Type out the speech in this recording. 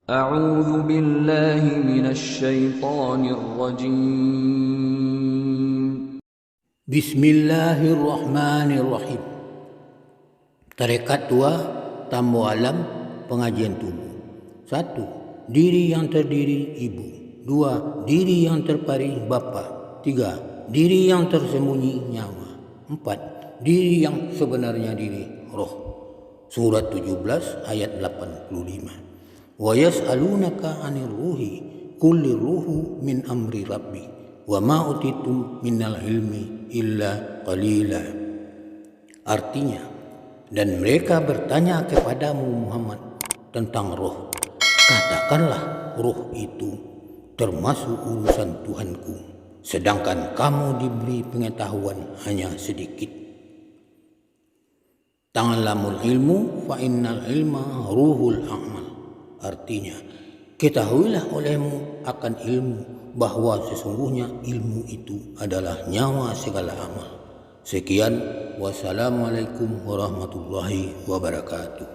أعوذ بالله من الشيطان الرجيم. Bismillahirrahmanirrahim. Tarekat 2, Tamu Alam, Pengajian Tubuh. 1. Diri yang terdiri ibu. 2. Diri yang terpari bapa. 3. Diri yang tersembunyi nyawa. 4. Diri yang sebenarnya diri roh. Surat 17 ayat 85. Wa yas'alunaka 'anir ruhi qul ruhu min amri rabbi wa ma utitum minal ilmi illa qalila. Artinya, dan mereka bertanya kepadamu Muhammad tentang roh. Katakanlah, roh itu termasuk urusan Tuhanku, sedangkan kamu diberi pengetahuan hanya sedikit. Ta'lamul ilmu fa innal ilma ruhul amal. Artinya, ketahuilah olehmu akan ilmu bahwa sesungguhnya ilmu itu adalah nyawa segala amal. Sekian, wassalamualaikum warahmatullahi wabarakatuh.